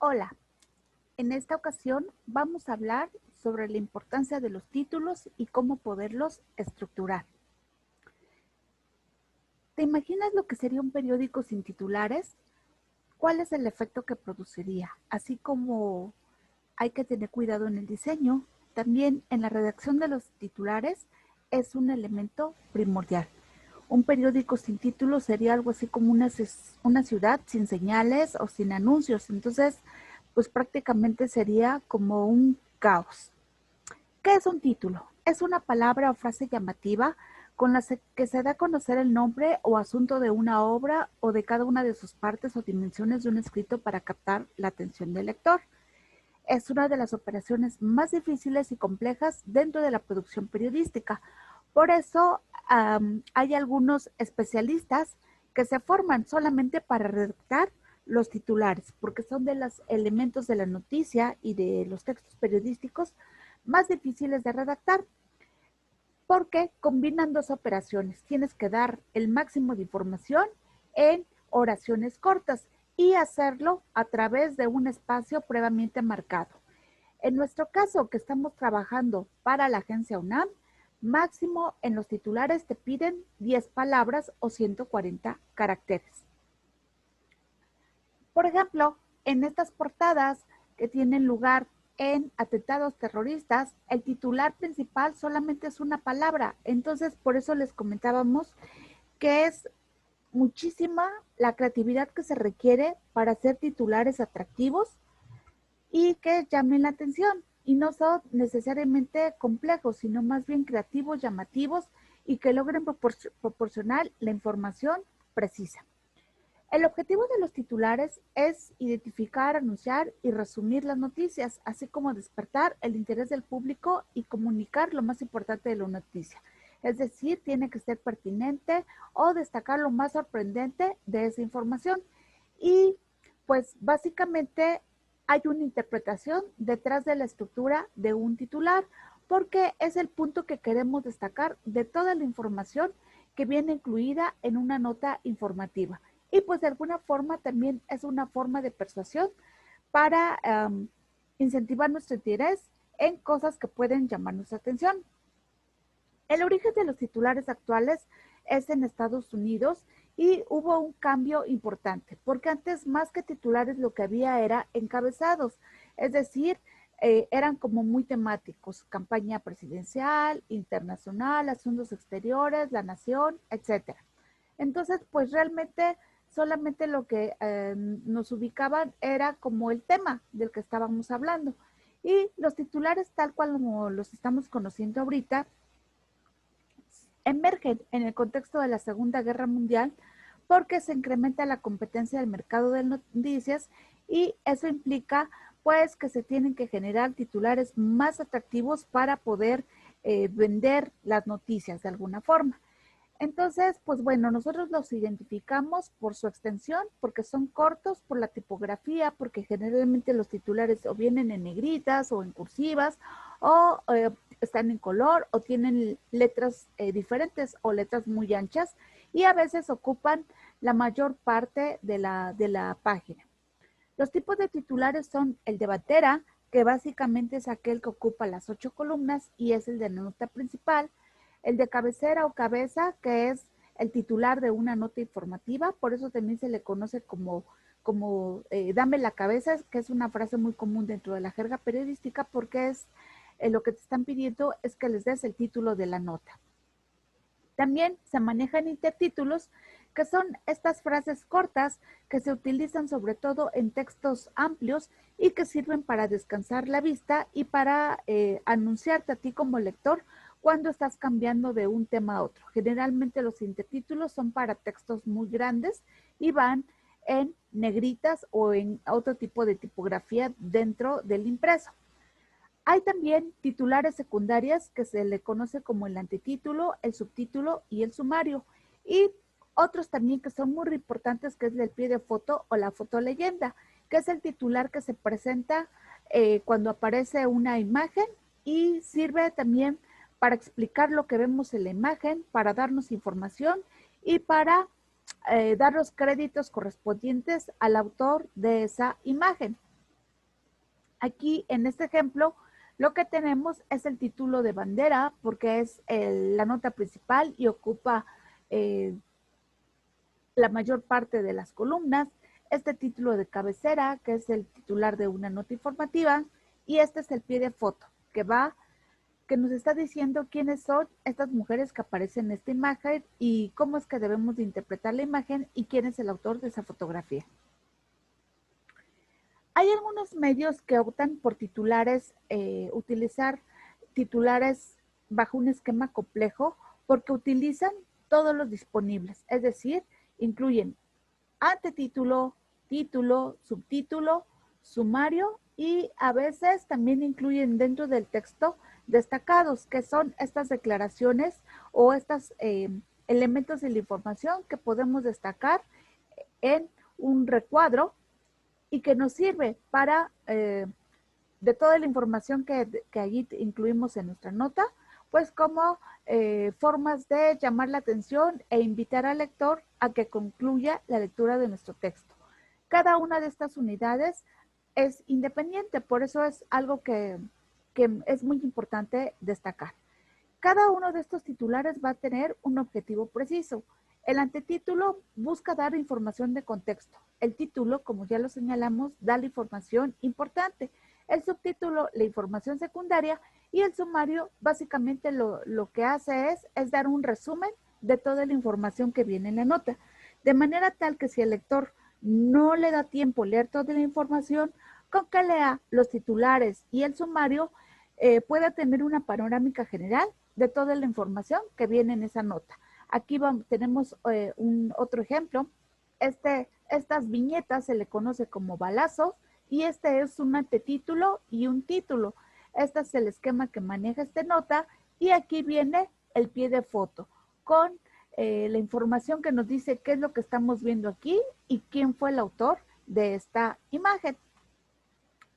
Hola, en esta ocasión vamos a hablar sobre la importancia de los títulos y cómo poderlos estructurar. ¿Te imaginas lo que sería un periódico sin titulares? ¿Cuál es el efecto que produciría? Así como hay que tener cuidado en el diseño, también en la redacción de los titulares es un elemento primordial. Un periódico sin títulos sería algo así como una ciudad sin señales o sin anuncios. Entonces, pues prácticamente sería como un caos. ¿Qué es un título? Es una palabra o frase llamativa con la que se da a conocer el nombre o asunto de una obra o de cada una de sus partes o dimensiones de un escrito para captar la atención del lector. Es una de las operaciones más difíciles y complejas dentro de la producción periodística. Por eso hay algunos especialistas que se forman solamente para redactar los titulares, porque son de los elementos de la noticia y de los textos periodísticos más difíciles de redactar, porque combinan dos operaciones. Tienes que dar el máximo de información en oraciones cortas y hacerlo a través de un espacio previamente marcado. En nuestro caso, que estamos trabajando para la agencia UNAM, máximo en los titulares te piden 10 palabras o 140 caracteres. Por ejemplo, en estas portadas que tienen lugar en atentados terroristas, el titular principal solamente es una palabra. Entonces, por eso les comentábamos que es muchísima la creatividad que se requiere para hacer titulares atractivos y que llamen la atención. Y no son necesariamente complejos, sino más bien creativos, llamativos y que logren proporcionar la información precisa. El objetivo de los titulares es identificar, anunciar y resumir las noticias, así como despertar el interés del público y comunicar lo más importante de la noticia. Es decir, tiene que ser pertinente o destacar lo más sorprendente de esa información. Y pues básicamente hay una interpretación detrás de la estructura de un titular, porque es el punto que queremos destacar de toda la información que viene incluida en una nota informativa. Y pues de alguna forma también es una forma de persuasión para incentivar nuestro interés en cosas que pueden llamar nuestra atención. El origen de los titulares actuales es en Estados Unidos y hubo un cambio importante, porque antes más que titulares lo que había era encabezados, es decir, eran como muy temáticos, campaña presidencial, internacional, asuntos exteriores, la nación, etcétera. Entonces, pues realmente solamente lo que nos ubicaban era como el tema del que estábamos hablando. Y los titulares, tal cual como los estamos conociendo ahorita, emergen en el contexto de la Segunda Guerra Mundial porque se incrementa la competencia del mercado de noticias y eso implica pues que se tienen que generar titulares más atractivos para poder vender las noticias de alguna forma. Entonces, pues bueno, nosotros los identificamos por su extensión, porque son cortos, por la tipografía, porque generalmente los titulares o vienen en negritas o en cursivas, o están en color, o tienen letras diferentes o letras muy anchas, y a veces ocupan la mayor parte de la página. Los tipos de titulares son el de batera, que básicamente es aquel que ocupa las 8 columnas y es el de la nota principal. El de cabecera o cabeza, que es el titular de una nota informativa, por eso también se le conoce como dame la cabeza, que es una frase muy común dentro de la jerga periodística, porque es lo que te están pidiendo es que les des el título de la nota. También se manejan intertítulos, que son estas frases cortas que se utilizan sobre todo en textos amplios y que sirven para descansar la vista y para anunciarte a ti como lector cuando estás cambiando de un tema a otro. Generalmente los intertítulos son para textos muy grandes y van en negritas o en otro tipo de tipografía dentro del impreso. Hay también titulares secundarias que se le conoce como el antetítulo, el subtítulo y el sumario. Y otros también que son muy importantes, que es el pie de foto o la fotoleyenda, que es el titular que se presenta cuando aparece una imagen y sirve también para explicar lo que vemos en la imagen, para darnos información y para dar los créditos correspondientes al autor de esa imagen. Aquí en este ejemplo lo que tenemos es el título de bandera porque es la nota principal y ocupa la mayor parte de las columnas. Este título de cabecera que es el titular de una nota informativa y este es el pie de foto que nos está diciendo quiénes son estas mujeres que aparecen en esta imagen y cómo es que debemos de interpretar la imagen y quién es el autor de esa fotografía. Hay algunos medios que optan por titulares, utilizar titulares bajo un esquema complejo porque utilizan todos los disponibles, es decir, incluyen antetítulo, título, subtítulo, sumario y a veces también incluyen dentro del texto destacados, que son estas declaraciones o estos elementos de la información que podemos destacar en un recuadro y que nos sirve para, de toda la información que allí incluimos en nuestra nota, pues como formas de llamar la atención e invitar al lector a que concluya la lectura de nuestro texto. Cada una de estas unidades es independiente, por eso es algo que es muy importante destacar. Cada uno de estos titulares va a tener un objetivo preciso. El antetítulo busca dar información de contexto. El título, como ya lo señalamos, da la información importante. El subtítulo, la información secundaria, y el sumario, básicamente lo que hace es dar un resumen de toda la información que viene en la nota. De manera tal que si el lector no le da tiempo leer toda la información, con que lea los titulares y el sumario, pueda tener una panorámica general de toda la información que viene en esa nota. Aquí tenemos otro ejemplo. Estas viñetas se le conoce como balazos y este es un antetítulo y un título. Este es el esquema que maneja esta nota y aquí viene el pie de foto con la información que nos dice qué es lo que estamos viendo aquí y quién fue el autor de esta imagen.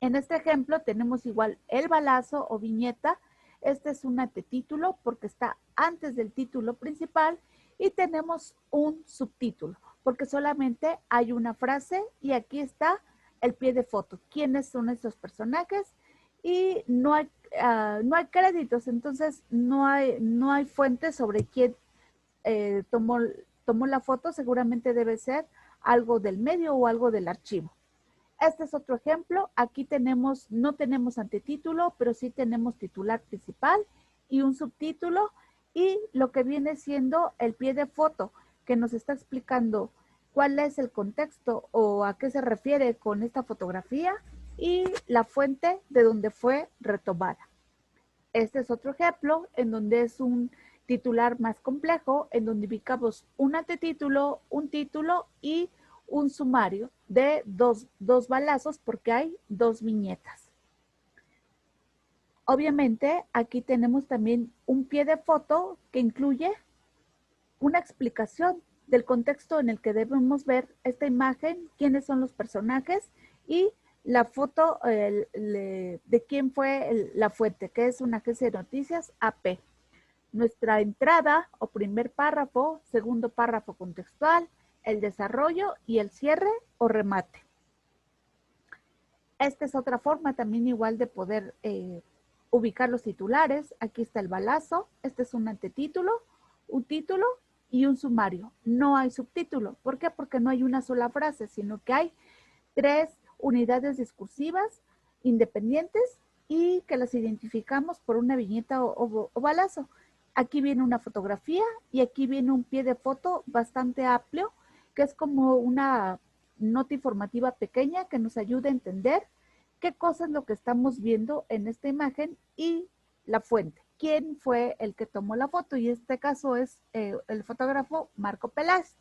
En este ejemplo tenemos igual el balazo o viñeta. Este es un antetítulo porque está antes del título principal y tenemos un subtítulo porque solamente hay una frase y aquí está el pie de foto. ¿Quiénes son estos personajes? Y no hay créditos, entonces no hay fuentes sobre quién tomó la foto. Seguramente debe ser algo del medio o algo del archivo. Este es otro ejemplo. Aquí no tenemos antetítulo, pero sí tenemos titular principal y un subtítulo y lo que viene siendo el pie de foto que nos está explicando cuál es el contexto o a qué se refiere con esta fotografía y la fuente de donde fue retomada. Este es otro ejemplo en donde es un titular más complejo, en donde ubicamos un antetítulo, un título y un sumario de dos balazos porque hay dos viñetas. Obviamente aquí tenemos también un pie de foto que incluye una explicación del contexto en el que debemos ver esta imagen, quiénes son los personajes y la foto de quién fue la fuente, que es una agencia de noticias AP. Nuestra entrada o primer párrafo, segundo párrafo contextual, el desarrollo y el cierre o remate. Esta es otra forma también igual de poder ubicar los titulares. Aquí está el balazo, este es un antetítulo, un título y un sumario. No hay subtítulo. ¿Por qué? Porque no hay una sola frase, sino que hay 3 unidades discursivas independientes y que las identificamos por una viñeta o balazo. Aquí viene una fotografía y aquí viene un pie de foto bastante amplio, que es como una nota informativa pequeña que nos ayuda a entender qué cosa es lo que estamos viendo en esta imagen y la fuente. ¿Quién fue el que tomó la foto? Y en este caso es el fotógrafo Marco Peláez.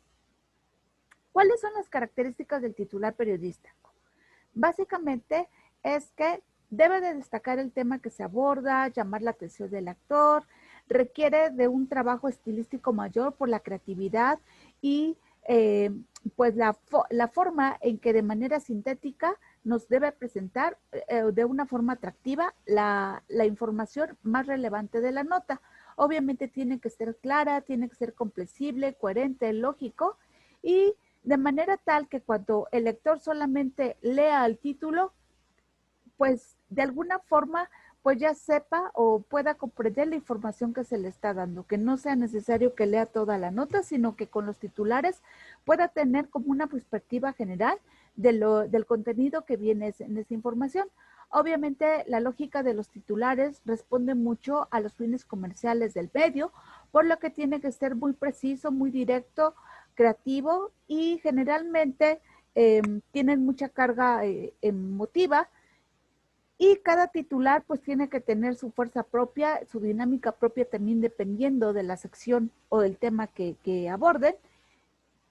¿Cuáles son las características del titular periodístico? Básicamente es que debe de destacar el tema que se aborda, llamar la atención del lector, requiere de un trabajo estilístico mayor por la creatividad y pues la forma en que de manera sintética nos debe presentar de una forma atractiva la información más relevante de la nota. Obviamente tiene que ser clara, tiene que ser comprensible, coherente, lógico y de manera tal que cuando el lector solamente lea el título pues de alguna forma pues ya sepa o pueda comprender la información que se le está dando, que no sea necesario que lea toda la nota, sino que con los titulares pueda tener como una perspectiva general del contenido que viene en esa información. Obviamente la lógica de los titulares responde mucho a los fines comerciales del medio, por lo que tiene que ser muy preciso, muy directo, creativo y generalmente tienen mucha carga emotiva, y cada titular pues tiene que tener su fuerza propia, su dinámica propia también dependiendo de la sección o del tema que aborden.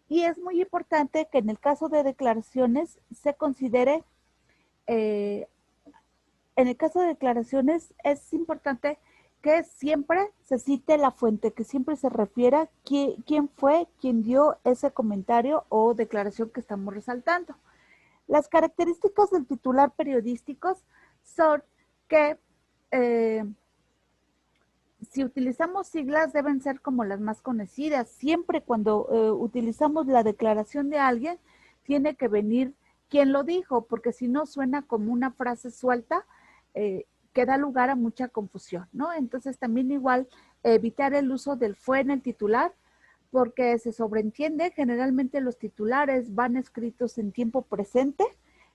Y es muy importante que en el caso de declaraciones se considere, eh, en el caso de declaraciones es importante que siempre se cite la fuente, que siempre se refiera quién fue quien dio ese comentario o declaración que estamos resaltando. Las características del titular periodísticos son que eh, si utilizamos siglas deben ser como las más conocidas. Siempre cuando utilizamos la declaración de alguien, tiene que venir quien lo dijo, porque si no suena como una frase suelta que da lugar a mucha confusión, ¿no? Entonces también igual evitar el uso del fue en el titular, porque se sobreentiende, generalmente los titulares van escritos en tiempo presente,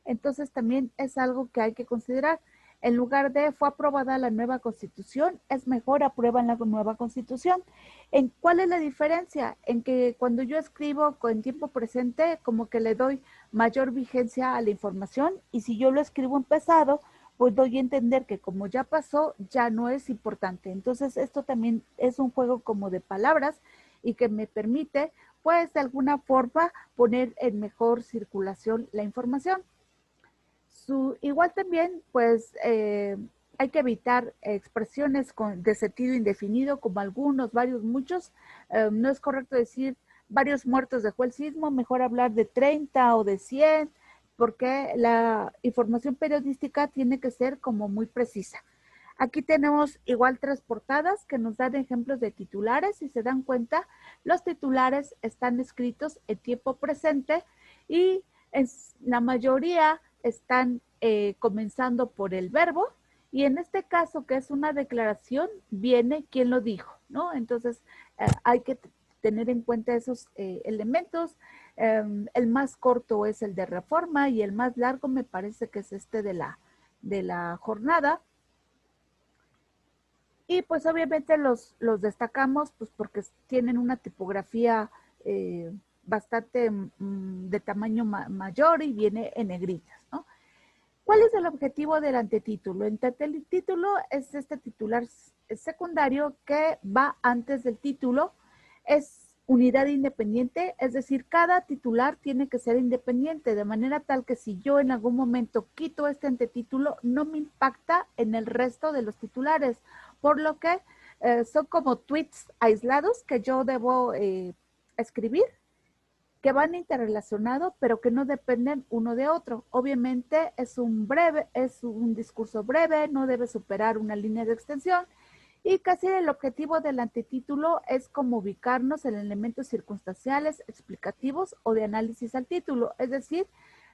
entonces también es algo que hay que considerar. En lugar de fue aprobada la nueva constitución, es mejor aprueban la nueva constitución. ¿En cuál es la diferencia? En que cuando yo escribo en tiempo presente, como que le doy mayor vigencia a la información, y si yo lo escribo en pasado, pues doy a entender que como ya pasó, ya no es importante. Entonces, esto también es un juego como de palabras y que me permite, pues, de alguna forma poner en mejor circulación la información. Igual también, pues, hay que evitar expresiones de sentido indefinido, como algunos, varios, muchos. No es correcto decir varios muertos dejó el sismo, mejor hablar de 30 o de 100, porque la información periodística tiene que ser como muy precisa. Aquí tenemos igual tres portadas que nos dan ejemplos de titulares. Si se dan cuenta, los titulares están escritos en tiempo presente y la mayoría están comenzando por el verbo, y en este caso, que es una declaración, viene quién lo dijo, ¿no? Entonces, hay que tener en cuenta esos elementos. El más corto es el de Reforma y el más largo me parece que es este de la jornada. Y pues obviamente los destacamos pues porque tienen una tipografía bastante de tamaño mayor y viene en negritas, ¿no? ¿Cuál es el objetivo del antetítulo? El antetítulo es este titular secundario que va antes del título. Es unidad independiente, es decir, cada titular tiene que ser independiente, de manera tal que si yo en algún momento quito este antetítulo, no me impacta en el resto de los titulares, por lo que son como tweets aislados que yo debo escribir, que van interrelacionados, pero que no dependen uno de otro. Obviamente es un discurso breve, no debe superar una línea de extensión, y casi el objetivo del antetítulo es como ubicarnos en elementos circunstanciales, explicativos o de análisis al título, es decir,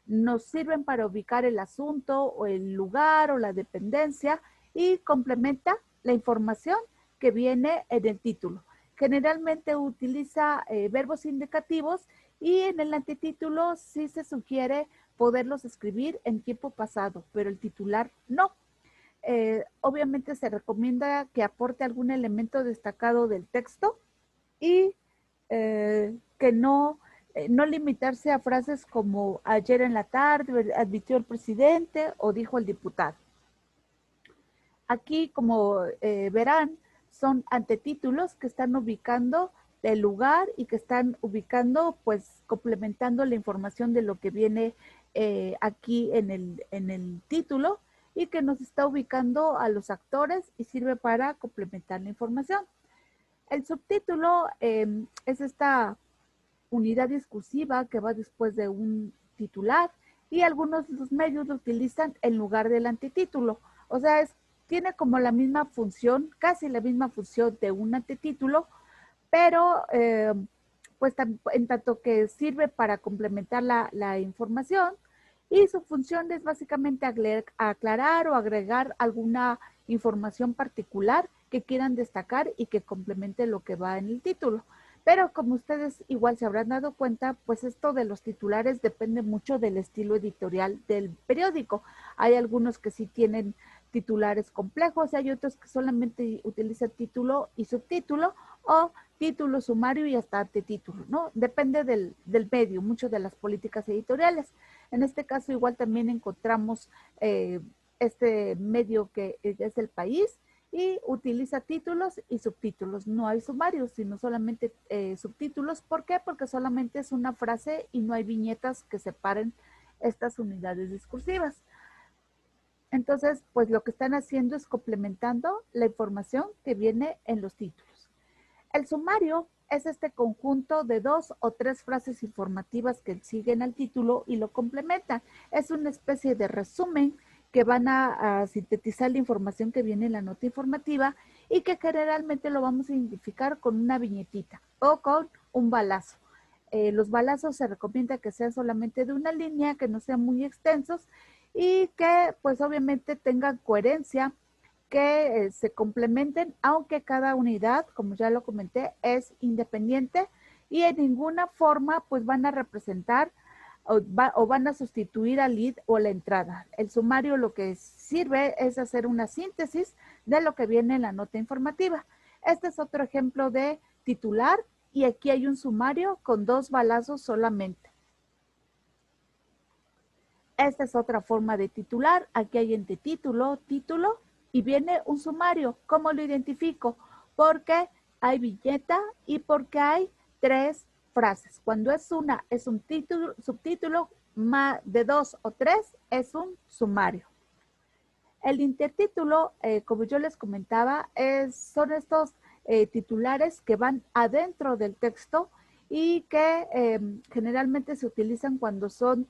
nos sirven para ubicar el asunto o el lugar o la dependencia, y complementa la información que viene en el título. Generalmente utiliza verbos indicativos, y en el antetítulo sí se sugiere poderlos escribir en tiempo pasado, pero el titular no. Obviamente se recomienda que aporte algún elemento destacado del texto, y que no limitarse a frases como ayer en la tarde advirtió el presidente o dijo el diputado. Aquí, como verán, son antetítulos que están ubicando el lugar y que están ubicando, pues, complementando la información de lo que viene aquí en el título, y que nos está ubicando a los actores y sirve para complementar la información. El subtítulo es esta unidad discursiva que va después de un titular, y algunos de los medios lo utilizan en lugar del antetítulo. O sea, tiene como la misma función, casi la misma función de un antetítulo, pero pues en tanto que sirve para complementar la información, y su función es básicamente aclarar o agregar alguna información particular que quieran destacar y que complemente lo que va en el título. Pero como ustedes igual se habrán dado cuenta, pues esto de los titulares depende mucho del estilo editorial del periódico. Hay algunos que sí tienen titulares complejos, hay otros que solamente utilizan título y subtítulo, o título, sumario y hasta antetítulo, ¿no? Depende del medio, mucho de las políticas editoriales. En este caso igual también encontramos este medio que es El País, y utiliza títulos y subtítulos. No hay sumarios, sino solamente subtítulos. ¿Por qué? Porque solamente es una frase y no hay viñetas que separen estas unidades discursivas. Entonces, pues lo que están haciendo es complementando la información que viene en los títulos. El sumario es este conjunto de 2 o 3 frases informativas que siguen al título y lo complementan. Es una especie de resumen que van a sintetizar la información que viene en la nota informativa y que generalmente lo vamos a identificar con una viñetita o con un balazo. Los balazos se recomienda que sean solamente de una línea, que no sean muy extensos y que pues obviamente tengan coherencia, que se complementen, aunque cada unidad, como ya lo comenté, es independiente y en ninguna forma pues van a representar o van a sustituir al lead o la entrada. El sumario lo que sirve es hacer una síntesis de lo que viene en la nota informativa. Este es otro ejemplo de titular y aquí hay un sumario con 2 balazos solamente. Esta es otra forma de titular. Aquí hay antetítulo, título y viene un sumario. ¿Cómo lo identifico? Porque hay viñeta y porque hay 3 frases. Cuando es una, es un título, subtítulo, más de 2 o 3 es un sumario. El intertítulo, como yo les comentaba, son estos titulares que van adentro del texto y que generalmente se utilizan cuando son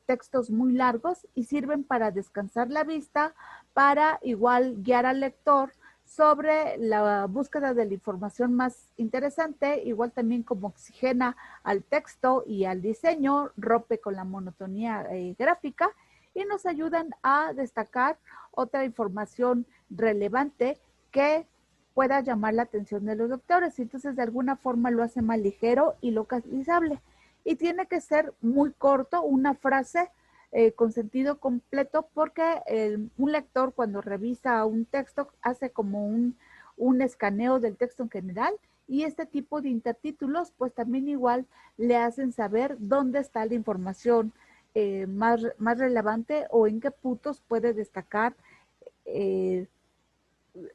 textos muy largos y sirven para descansar la vista, para igual guiar al lector sobre la búsqueda de la información más interesante, igual también como oxigena al texto y al diseño, rompe con la monotonía gráfica y nos ayudan a destacar otra información relevante que pueda llamar la atención de los lectores. Entonces, de alguna forma lo hace más ligero y localizable. Y tiene que ser muy corto, una frase con sentido completo, porque un lector cuando revisa un texto hace como un escaneo del texto en general y este tipo de intertítulos pues también igual le hacen saber dónde está la información más relevante o en qué puntos puede destacar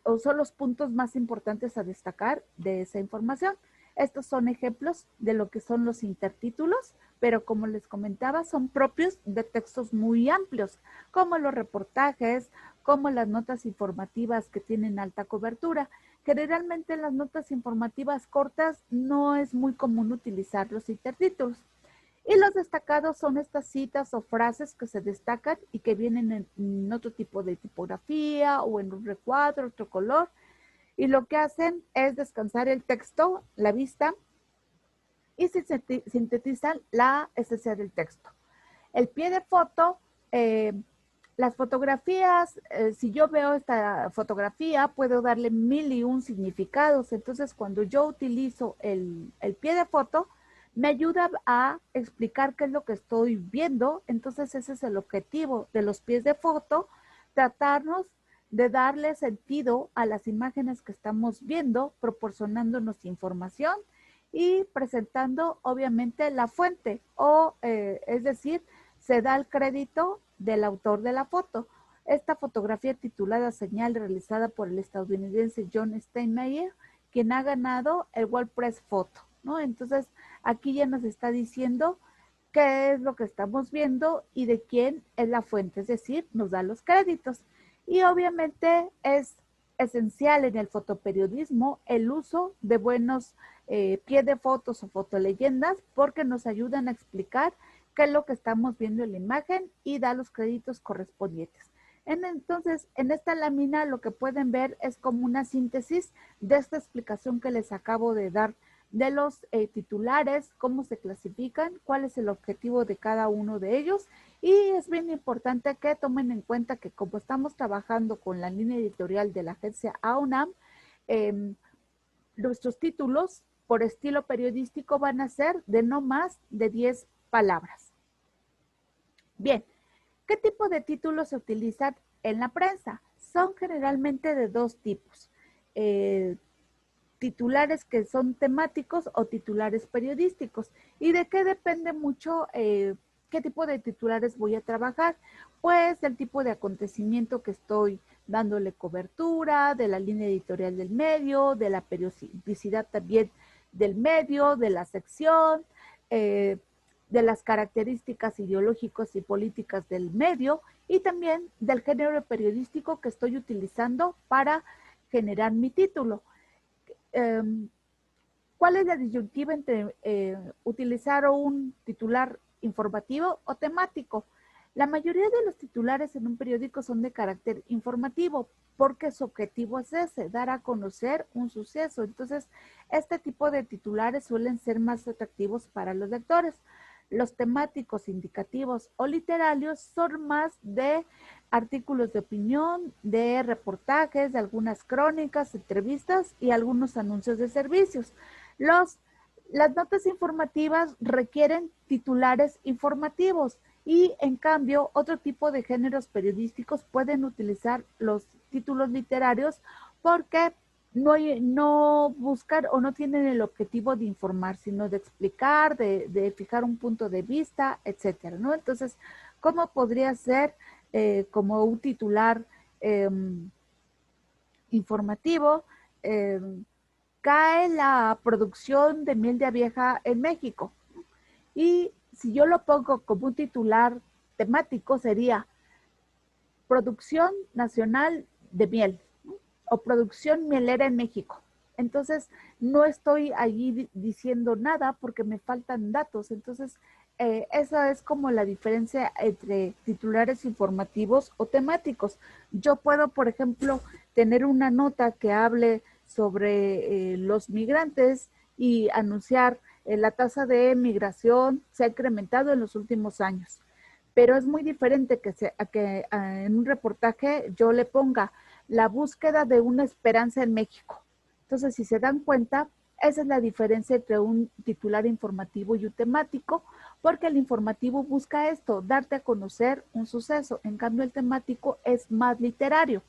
o son los puntos más importantes a destacar de esa información. Estos son ejemplos de lo que son los intertítulos, pero como les comentaba, son propios de textos muy amplios, como los reportajes, como las notas informativas que tienen alta cobertura. Generalmente en las notas informativas cortas no es muy común utilizar los intertítulos. Y los destacados son estas citas o frases que se destacan y que vienen en otro tipo de tipografía o en un recuadro, otro color. Y lo que hacen es descansar el texto, la vista, y sintetizan la esencia del texto. El pie de foto, las fotografías, si yo veo esta fotografía, puedo darle 1001 significados. Entonces, cuando yo utilizo el pie de foto, me ayuda a explicar qué es lo que estoy viendo. Entonces, ese es el objetivo de los pies de foto, tratarnos de darle sentido a las imágenes que estamos viendo, proporcionándonos información y presentando obviamente la fuente, o es decir, se da el crédito del autor de la foto. Esta fotografía titulada Señal, realizada por el estadounidense John Steinmeier, quien ha ganado el World Press Photo, ¿no? Entonces, aquí ya nos está diciendo qué es lo que estamos viendo y de quién es la fuente, es decir, nos da los créditos. Y obviamente es esencial en el fotoperiodismo el uso de buenos pie de fotos o fotoleyendas porque nos ayudan a explicar qué es lo que estamos viendo en la imagen y da los créditos correspondientes. Entonces, en esta lámina lo que pueden ver es como una síntesis de esta explicación que les acabo de dar de los titulares, cómo se clasifican, cuál es el objetivo de cada uno de ellos Y es bien importante que tomen en cuenta que como estamos trabajando con la línea editorial de la agencia AUNAM, nuestros títulos por estilo periodístico van a ser de no más de 10 palabras. Bien, ¿qué tipo de títulos se utilizan en la prensa? Son generalmente de dos tipos. Titulares que son temáticos o titulares periodísticos. ¿Y de qué depende mucho qué tipo de titulares voy a trabajar? Pues del tipo de acontecimiento que estoy dándole cobertura, de la línea editorial del medio, de la periodicidad también del medio, de la sección, de las características ideológicas y políticas del medio y también del género periodístico que estoy utilizando para generar mi título. ¿Cuál es la disyuntiva entre utilizar un titular informativo o temático? La mayoría de los titulares en un periódico son de carácter informativo, porque su objetivo es ese, dar a conocer un suceso. Entonces, este tipo de titulares suelen ser más atractivos para los lectores. Los temáticos, indicativos o literarios son más de artículos de opinión, de reportajes, de algunas crónicas, entrevistas y algunos anuncios de servicios. Las notas informativas requieren titulares informativos y en cambio otro tipo de géneros periodísticos pueden utilizar los títulos literarios porque no buscan o no tienen el objetivo de informar, sino de explicar, de fijar un punto de vista, etcétera, ¿no? Entonces, ¿cómo podría ser como un titular eh, informativo? Eh, Cae la producción de miel de abeja en México. Y si yo lo pongo como un titular temático, sería Producción Nacional de Miel, ¿no? O Producción Mielera en México. Entonces, no estoy allí diciendo nada porque me faltan datos. Entonces, esa es como la diferencia entre titulares informativos o temáticos. Yo puedo, por ejemplo, tener una nota que hable sobre los migrantes y anunciar la tasa de migración se ha incrementado en los últimos años. Pero es muy diferente que en un reportaje yo le ponga la búsqueda de una esperanza en México. Entonces, si se dan cuenta, esa es la diferencia entre un titular informativo y un temático, porque el informativo busca esto, darte a conocer un suceso. En cambio, el temático es más literario.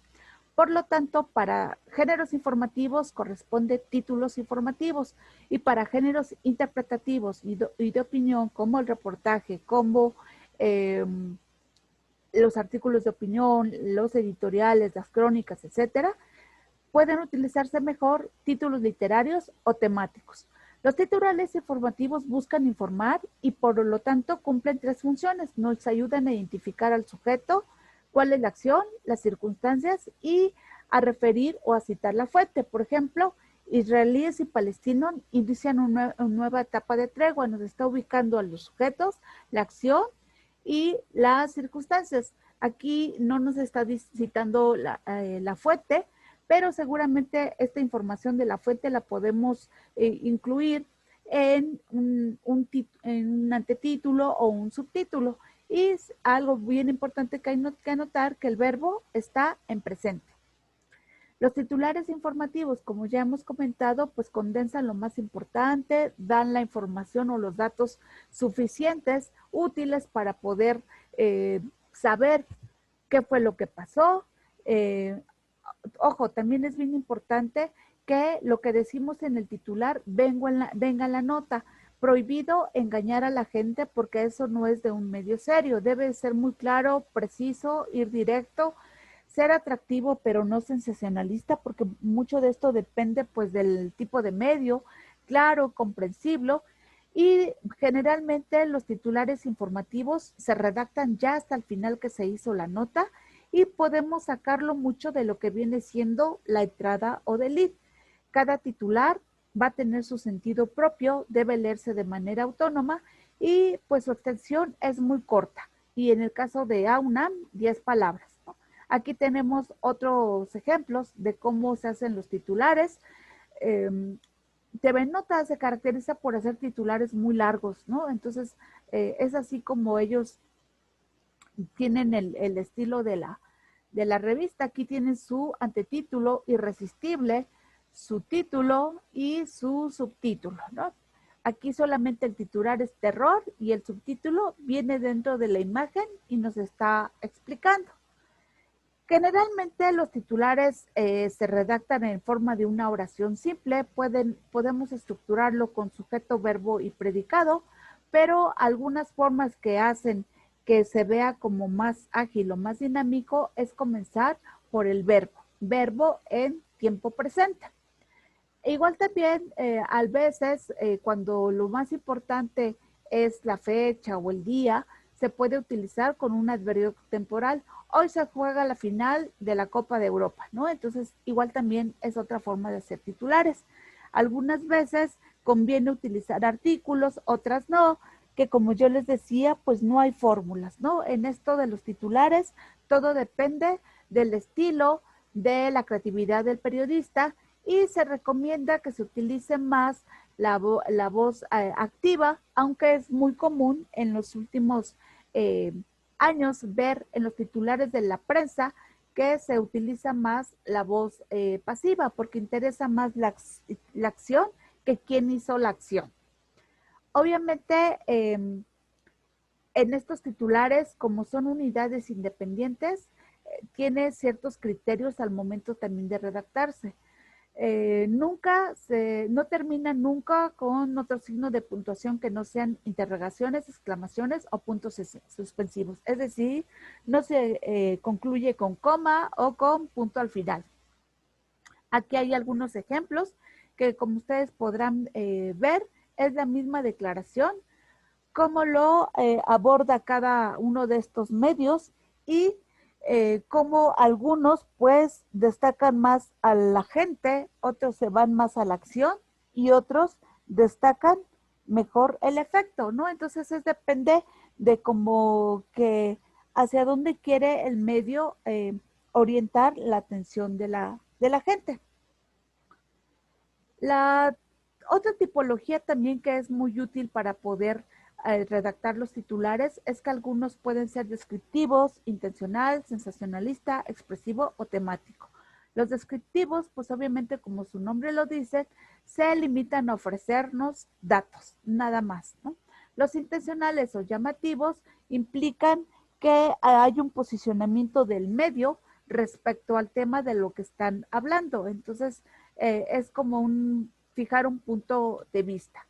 Por lo tanto, para géneros informativos corresponde títulos informativos y para géneros interpretativos y de opinión, como el reportaje, como eh, los artículos de opinión, los editoriales, las crónicas, etcétera, pueden utilizarse mejor títulos literarios o temáticos. Los titulares informativos buscan informar y por lo tanto cumplen tres funciones. Nos ayudan a identificar al sujeto, cuál es la acción, las circunstancias y a referir o a citar la fuente. Por ejemplo, israelíes y palestinos inician una nueva etapa de tregua. Nos está ubicando a los sujetos, la acción y las circunstancias. Aquí no nos está citando la fuente, pero seguramente esta información de la fuente la podemos incluir en en un antetítulo o un subtítulo. Y es algo bien importante que hay que anotar que el verbo está en presente. Los titulares informativos, como ya hemos comentado, pues condensan lo más importante, dan la información o los datos suficientes, útiles para poder saber qué fue lo que pasó. Ojo, también es bien importante que lo que decimos en el titular venga en la nota. Prohibido engañar a la gente porque eso no es de un medio serio. Debe ser muy claro, preciso, ir directo, ser atractivo pero no sensacionalista porque mucho de esto depende pues del tipo de medio, claro, comprensible y generalmente los titulares informativos se redactan ya hasta el final que se hizo la nota y podemos sacarlo mucho de lo que viene siendo la entrada o del lead. Cada titular va a tener su sentido propio, debe leerse de manera autónoma y pues su extensión es muy corta. Y en el caso de AUNAM, 10 palabras, ¿no? Aquí tenemos otros ejemplos de cómo se hacen los titulares. Eh, TV Notas se caracteriza por hacer titulares muy largos, ¿no? Entonces, es así como ellos tienen el estilo de la revista. Aquí tienen su antetítulo, Irresistible, su título y su subtítulo, ¿no? Aquí solamente el titular es terror y el subtítulo viene dentro de la imagen y nos está explicando. Generalmente los titulares se redactan en forma de una oración simple, podemos estructurarlo con sujeto, verbo y predicado, pero algunas formas que hacen que se vea como más ágil o más dinámico es comenzar por el verbo en tiempo presente. Igual también a veces cuando lo más importante es la fecha o el día, se puede utilizar con un adverbio temporal. Hoy se juega la final de la Copa de Europa, ¿no? Entonces, igual también es otra forma de hacer titulares. Algunas veces conviene utilizar artículos, otras no, que como yo les decía, pues no hay fórmulas, ¿no? En esto de los titulares, todo depende del estilo, de la creatividad del periodista y se recomienda que se utilice más la voz activa, aunque es muy común en los últimos años ver en los titulares de la prensa que se utiliza más la voz pasiva porque interesa más la acción que quién hizo la acción. Obviamente, en estos titulares, como son unidades independientes, tiene ciertos criterios al momento también de redactarse. No termina nunca con otro signo de puntuación que no sean interrogaciones, exclamaciones o puntos suspensivos. Es decir, no se concluye con coma o con punto al final. Aquí hay algunos ejemplos que como ustedes podrán ver, es la misma declaración, cómo lo aborda cada uno de estos medios y cómo algunos pues destacan más a la gente, otros se van más a la acción y otros destacan mejor el efecto, ¿no? Entonces depende de cómo que hacia dónde quiere el medio orientar la atención de la gente. La otra tipología también que es muy útil para poder redactar los titulares es que algunos pueden ser descriptivos, intencional, sensacionalista, expresivo o temático. Los descriptivos, pues obviamente como su nombre lo dice, se limitan a ofrecernos datos, nada más, ¿no? Los intencionales o llamativos implican que hay un posicionamiento del medio respecto al tema de lo que están hablando. Entonces, es como fijar un punto de vista.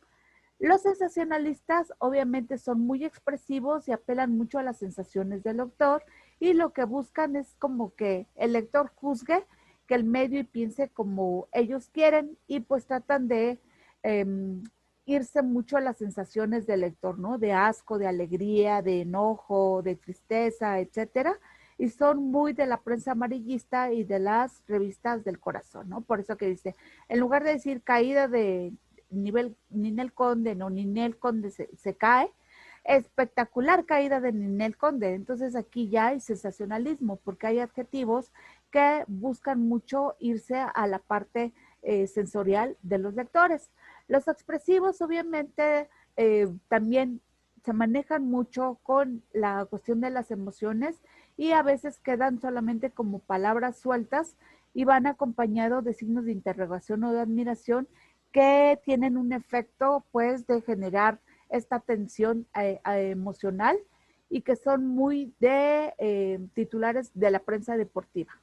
Los sensacionalistas obviamente son muy expresivos y apelan mucho a las sensaciones del lector y lo que buscan es como que el lector juzgue que el medio y piense como ellos quieren y pues tratan de eh, irse mucho a las sensaciones del lector, ¿no? De asco, de alegría, de enojo, de tristeza, etcétera. Y son muy de la prensa amarillista y de las revistas del corazón, ¿no? Por eso que dice, en lugar de decir caída de nivel Ninel Conde, no, Ninel Conde se cae, espectacular caída de Ninel Conde. Entonces aquí ya hay sensacionalismo porque hay adjetivos que buscan mucho irse a la parte sensorial de los lectores. Los expresivos obviamente también se manejan mucho con la cuestión de las emociones y a veces quedan solamente como palabras sueltas y van acompañados de signos de interrogación o de admiración que tienen un efecto pues de generar esta tensión emocional y que son muy de titulares de la prensa deportiva.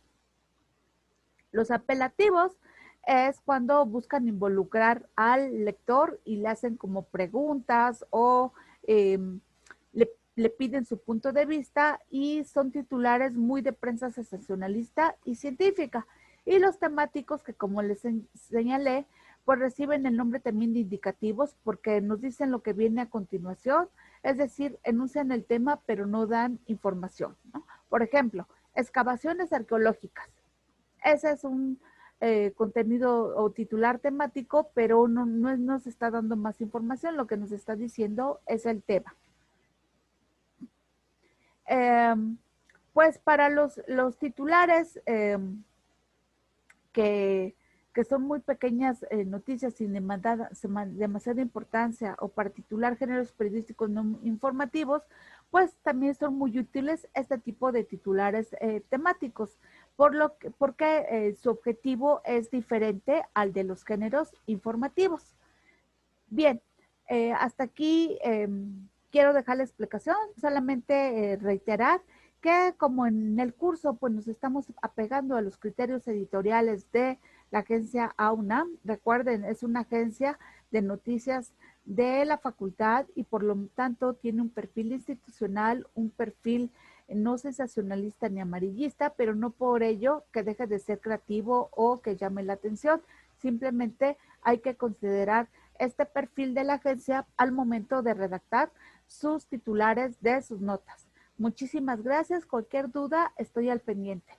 Los apelativos es cuando buscan involucrar al lector y le hacen como preguntas o le piden su punto de vista y son titulares muy de prensa sensacionalista y científica. Y los temáticos que como les señalé, pues reciben el nombre también de indicativos porque nos dicen lo que viene a continuación, es decir, enuncian el tema pero no dan información, ¿no? Por ejemplo, excavaciones arqueológicas. Ese es un contenido o titular temático, pero no nos está dando más información, lo que nos está diciendo es el tema. Pues para los titulares que que son muy pequeñas noticias sin demasiada importancia o para titular géneros periodísticos no informativos, pues también son muy útiles este tipo de titulares temáticos, porque su objetivo es diferente al de los géneros informativos. Bien, hasta aquí quiero dejar la explicación, solamente reiterar que como en el curso pues nos estamos apegando a los criterios editoriales de la agencia AUNAM, recuerden, es una agencia de noticias de la facultad y por lo tanto tiene un perfil institucional, un perfil no sensacionalista ni amarillista, pero no por ello que deje de ser creativo o que llame la atención, simplemente hay que considerar este perfil de la agencia al momento de redactar sus titulares de sus notas. Muchísimas gracias. Cualquier duda, estoy al pendiente.